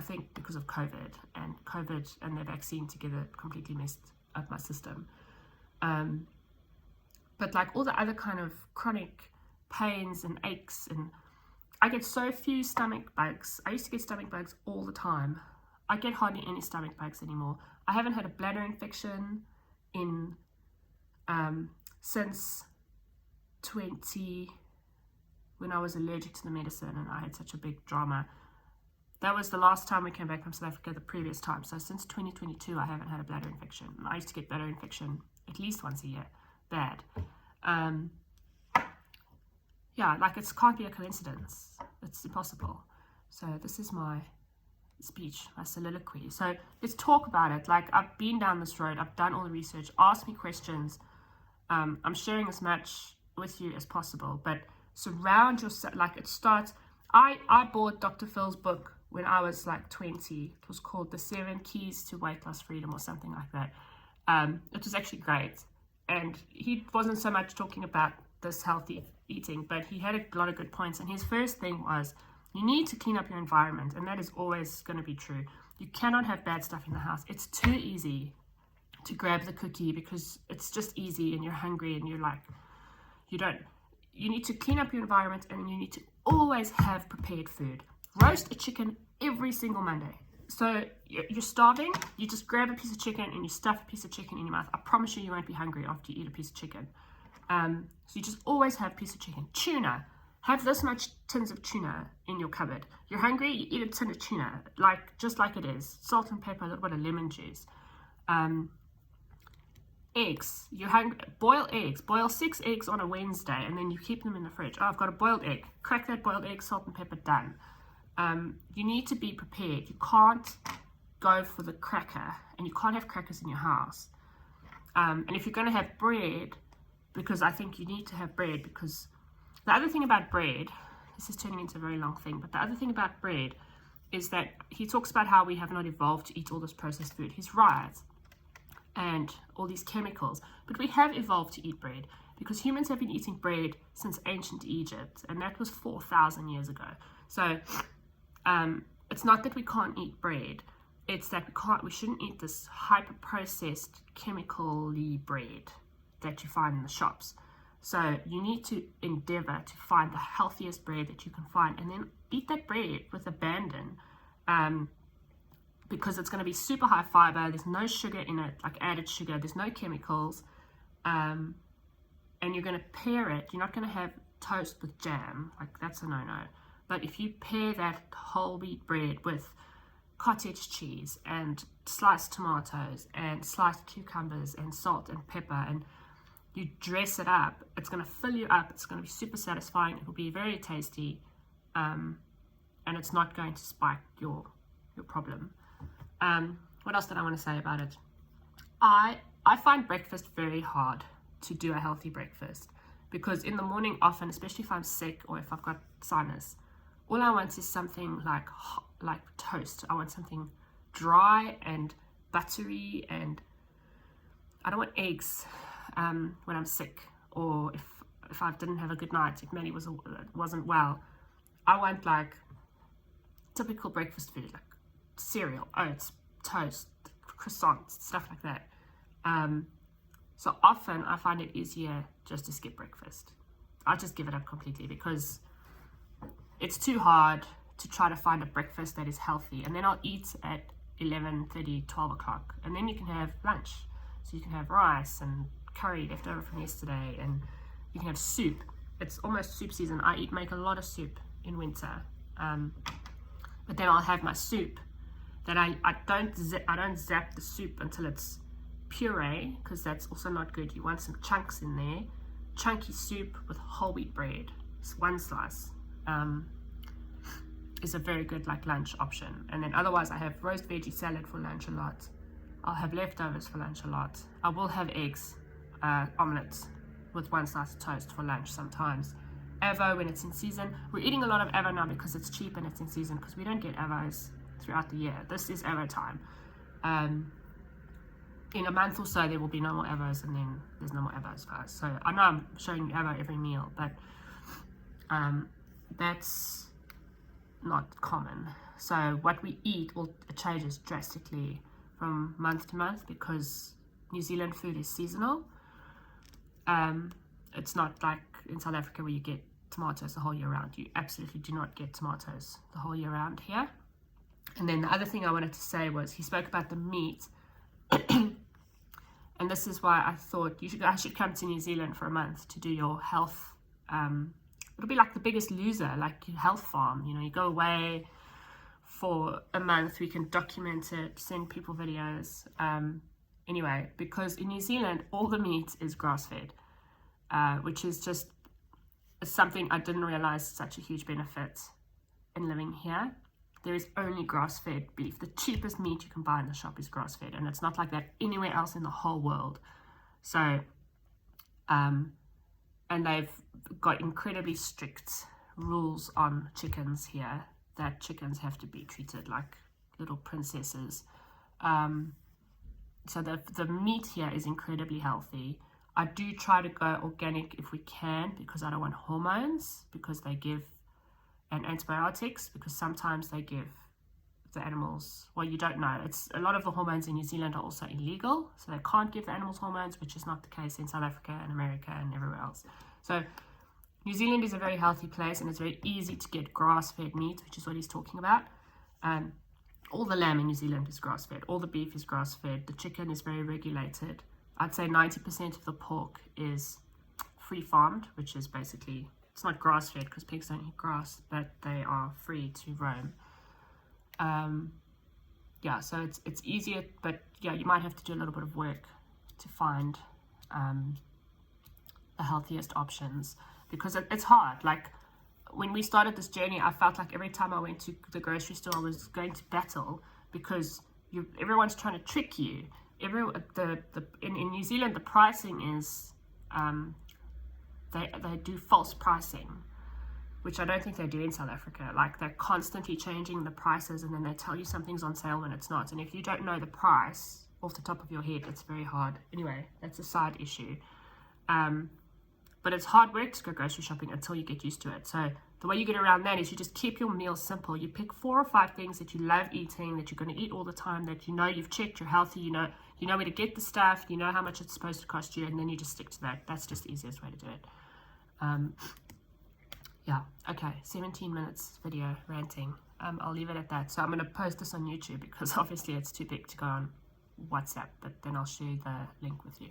think because of COVID and the vaccine together completely messed up my system. But like all the other kind of chronic pains and aches, and I get so few stomach bugs. I used to get stomach bugs all the time. I get hardly any stomach bugs anymore. I haven't had a bladder infection in since when I was allergic to the medicine and I had such a big drama. That was the last time we came back from South Africa, the previous time. So since 2022, I haven't had a bladder infection. I used to get bladder infection at least once a year. Bad. Yeah, like it can't be a coincidence. It's impossible. So this is my speech, my soliloquy. So let's talk about it. Like, I've been down this road. I've done all the research. Ask me questions. I'm sharing as much with you as possible, but surround yourself. Like, it starts. I bought Dr. Phil's book when I was like 20. It was called The 7 Keys to Weight Loss Freedom or something like that. It was actually great. And he wasn't so much talking about this healthy eating, but he had a lot of good points. And his first thing was, you need to clean up your environment. And that is always going to be true. You cannot have bad stuff in the house. It's too easy to grab the cookie because it's just easy and you're hungry and you're like, you need to clean up your environment, and you need to always have prepared food. Roast a chicken every single Monday. So you're starving, you just grab a piece of chicken and you stuff a piece of chicken in your mouth. I promise you, you won't be hungry after you eat a piece of chicken. So you just always have a piece of chicken. Tuna. Have this much tins of tuna in your cupboard. You're hungry, you eat a tin of tuna, just like it is. Salt and pepper, a little bit of lemon juice. Eggs. You're hungry, boil eggs. Boil 6 eggs on a Wednesday, and then you keep them in the fridge. Oh, I've got a boiled egg. Crack that boiled egg, salt and pepper, done. You need to be prepared. You can't go for the cracker, and you can't have crackers in your house. And if you're going to have bread, because I think you need to have bread, because the other thing about bread, this is turning into a very long thing, but the other thing about bread is that he talks about how we have not evolved to eat all this processed food. He's right. And all these chemicals. But we have evolved to eat bread because humans have been eating bread since ancient Egypt, and that was 4,000 years ago. So it's not that we can't eat bread, it's that we shouldn't eat this hyper-processed, chemical-y bread that you find in the shops. So you need to endeavor to find the healthiest bread that you can find, and then eat that bread with abandon, because it's going to be super high fiber. There's no sugar in it, like added sugar. There's no chemicals, and you're going to pair it. You're not going to have toast with jam, like that's a no-no. But if you pair that whole wheat bread with cottage cheese and sliced tomatoes and sliced cucumbers and salt and pepper, and you dress it up, it's going to fill you up. It's going to be super satisfying. It will be very tasty, and it's not going to spike your problem. What else did I want to say about it? I find breakfast very hard to do a healthy breakfast, because in the morning often, especially if I'm sick or if I've got sinus, all I want is something like toast. I want something dry and buttery, and I don't want eggs when I'm sick, or if I didn't have a good night, if Maddie wasn't well. I want like typical breakfast food, like cereal, oats, toast, croissants, stuff like that. So often I find it easier just to skip breakfast. I just give it up completely, because it's too hard to try to find a breakfast that is healthy. And then I'll eat at 11:30, 12 o'clock, and then you can have lunch. So you can have rice and curry left over from yesterday, and you can have soup. It's almost soup season. I make a lot of soup in winter, but then I'll have my soup. That I don't zap the soup until it's puree, because that's also not good. You want some chunks in there. Chunky soup with whole wheat bread. It's one slice. Is a very good like lunch option. And then otherwise I have roast veggie salad for lunch a lot. I'll have leftovers for lunch a lot. I will have eggs, omelets with one slice of toast for lunch sometimes. Avo when it's in season. We're eating a lot of avo now because it's cheap and it's in season, because we don't get avos throughout the year. This is avo time. In a month or so there will be no more avos, and then there's no more avos for us. So I know I'm showing you avo every meal, but that's not common. So what we eat changes drastically from month to month because New Zealand food is seasonal. It's not like in South Africa where you get tomatoes the whole year round. You absolutely do not get tomatoes the whole year round here. And then the other thing I wanted to say was he spoke about the meat. And this is why I thought I should come to New Zealand for a month to do your health. It'll be like the Biggest Loser, like your health farm. You know, you go away for a month, we can document it, send people videos. Anyway, because in New Zealand, all the meat is grass-fed, which is just something I didn't realize such a huge benefit in living here. There is only grass-fed beef. The cheapest meat you can buy in the shop is grass-fed, and it's not like that anywhere else in the whole world. So, and they've got incredibly strict rules on chickens here, that chickens have to be treated like little princesses. So the meat here is incredibly healthy. I do try to go organic if we can because I don't want hormones, because they give, and antibiotics, because sometimes they give the animals, well, you don't know. It's a lot of the hormones in New Zealand are also illegal, so they can't give the animals hormones, which is not the case in South Africa and America and everywhere else. So New Zealand is a very healthy place, and it's very easy to get grass-fed meat, which is what he's talking about. All the lamb in New Zealand is grass-fed. All the beef is grass-fed. The chicken is very regulated. I'd say 90% of the pork is free-farmed, which is basically, it's not grass-fed because pigs don't eat grass, but they are free to roam. Yeah, so it's easier, but yeah, you might have to do a little bit of work to find the healthiest options, because it's hard. Like when we started this journey, I felt like every time I went to the grocery store, I was going to battle because everyone's trying to trick you. In New Zealand, the pricing is they do false pricing, which I don't think they do in South Africa. Like they're constantly changing the prices, and then they tell you something's on sale when it's not. And if you don't know the price off the top of your head, it's very hard. Anyway, that's a side issue. But it's hard work to go grocery shopping until you get used to it. So the way you get around that is you just keep your meals simple. You pick 4 or 5 things that you love eating, that you're going to eat all the time, that you know you've checked, you're healthy, you know where to get the stuff, you know how much it's supposed to cost you, and then you just stick to that. That's just the easiest way to do it. Yeah, okay, 17 minutes video ranting. I'll leave it at that. So I'm going to post this on YouTube because obviously it's too big to go on WhatsApp, but then I'll share the link with you.